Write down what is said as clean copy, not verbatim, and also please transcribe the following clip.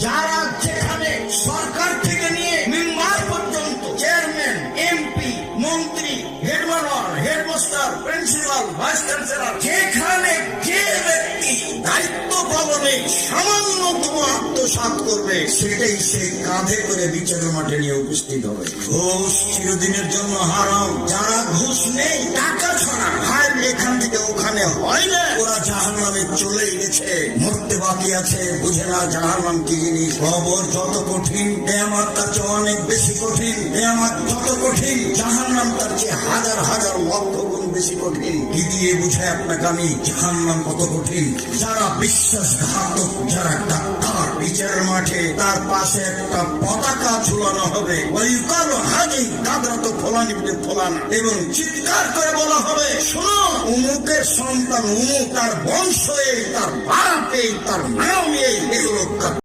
যারা যেখানে সরকার থেকে নিয়ে মেম্বার পর্যন্ত, চেয়ারম্যান, এমপি, মন্ত্রী, headmaster, headmaster, principal, vice chancellor, যেখানে যে ব্যক্তি দায়িত্ব পালনে সামান্যতম আত্মসাৎ করবে, সেটাই সে কাঁধে করে বিচারের মাঠে নিয়ে উপস্থিত হবে। ঘুষ চিরদিনের জন্য হারাম। যারা ঘুষ নেই, টাকা ছাড়া হায় এখান থেকে ওখানে হয় না, ওরা জাহান্নামে চলেই গেছে, মরতে বাকি আছে, বুঝে না জাহান্নাম কি জিনিস। কবর যত কঠিন, কিয়ামত তার চেয়ে অনেক বেশি কঠিন। কিয়ামত যত কঠিন, জাহান্নাম তার চেয়ে হাজার হাজার লক্ষ গুণ বেশি কঠিন। কি দিয়ে বুঝায় আপনাকে আমি জাহান্নাম কত কঠিন? যারা বিশ্বাসঘাতক, যারা ডাক্তার, বিচারের মাঠে তার পাশে একটা পতাকা ঝুলানো হবে, ওই কালো হাজি দাদরা তো ফলানি ফলানা, এবং চিৎকার করে বলা হবে, শোনো, অমুকের সন্তান অমুক, তার বংশ এই, তার বাপ এই, তার নাম এই, এগুলো